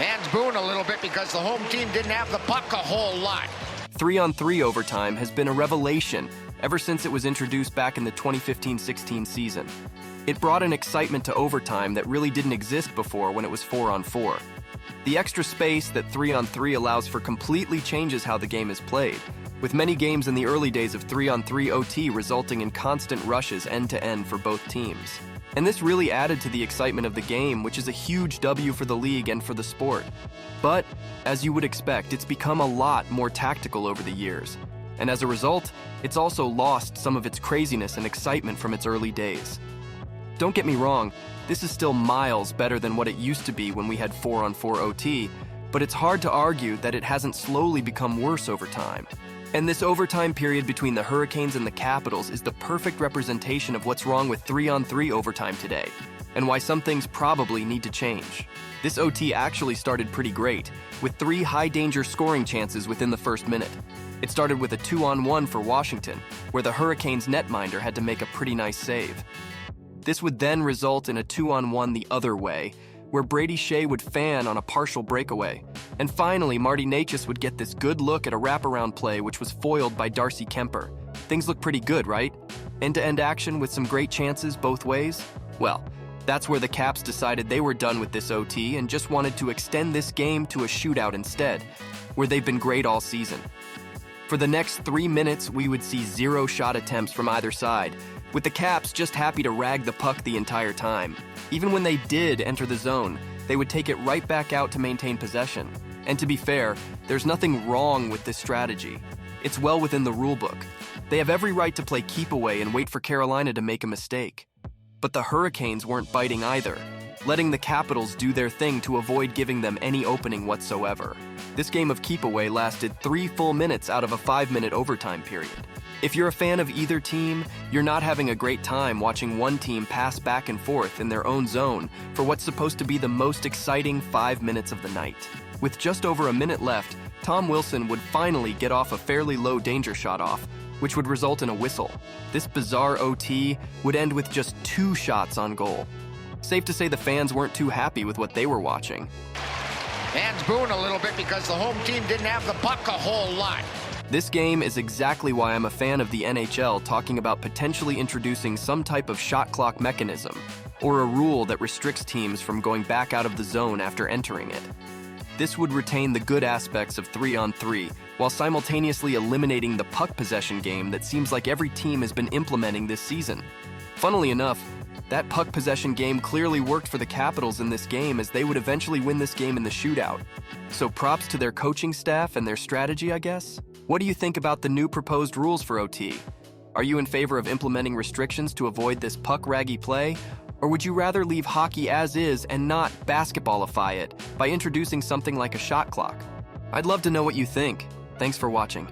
Fans booing a little bit because the home team didn't have the puck a whole lot. 3-on-3 overtime has been a revelation ever since it was introduced back in the 2015-16 season. It brought an excitement to overtime that really didn't exist before when it was 4-on-4. The extra space that 3-on-3 allows for completely changes how the game is played, with many games in the early days of 3-on-3 OT resulting in constant rushes end-to-end for both teams. And this really added to the excitement of the game, which is a huge W for the league and for the sport. But, as you would expect, it's become a lot more tactical over the years. And as a result, it's also lost some of its craziness and excitement from its early days. Don't get me wrong, this is still miles better than what it used to be when we had 4-on-4 OT, but it's hard to argue that it hasn't slowly become worse over time. And this overtime period between the Hurricanes and the Capitals is the perfect representation of what's wrong with 3-on-3 overtime today, and why some things probably need to change. This OT actually started pretty great, with 3 high-danger scoring chances within the first minute. It started with a 2-on-1 for Washington, where the Hurricanes netminder had to make a pretty nice save. This would then result in a 2-on-1 the other way, where Brady Shea would fan on a partial breakaway. And finally, Marty Necas would get this good look at a wraparound play which was foiled by Darcy Kemper. Things look pretty good, right? End-to-end action with some great chances both ways? Well, that's where the Caps decided they were done with this OT and just wanted to extend this game to a shootout instead, where they've been great all season. For the next 3 minutes, we would see 0 shot attempts from either side, with the Caps just happy to rag the puck the entire time. Even when they did enter the zone, they would take it right back out to maintain possession. And to be fair, there's nothing wrong with this strategy. It's well within the rulebook. They have every right to play keep away and wait for Carolina to make a mistake. But the Hurricanes weren't biting either, letting the Capitals do their thing to avoid giving them any opening whatsoever. This game of keep away lasted 3 full minutes out of a 5-minute overtime period. If you're a fan of either team, you're not having a great time watching one team pass back and forth in their own zone for what's supposed to be the most exciting 5 minutes of the night. With just over a minute left, Tom Wilson would finally get off a fairly low danger shot off, which would result in a whistle. This bizarre OT would end with just 2 shots on goal. Safe to say the fans weren't too happy with what they were watching. Fans booing a little bit because the home team didn't have the puck a whole lot. This game is exactly why I'm a fan of the NHL talking about potentially introducing some type of shot clock mechanism, or a rule that restricts teams from going back out of the zone after entering it. This would retain the good aspects of 3-on-3, while simultaneously eliminating the puck possession game that seems like every team has been implementing this season. Funnily enough, that puck possession game clearly worked for the Capitals in this game, as they would eventually win this game in the shootout. So props to their coaching staff and their strategy, I guess? What do you think about the new proposed rules for OT? Are you in favor of implementing restrictions to avoid this puck-raggy play? Or would you rather leave hockey as is and not basketballify it by introducing something like a shot clock? I'd love to know what you think. Thanks for watching.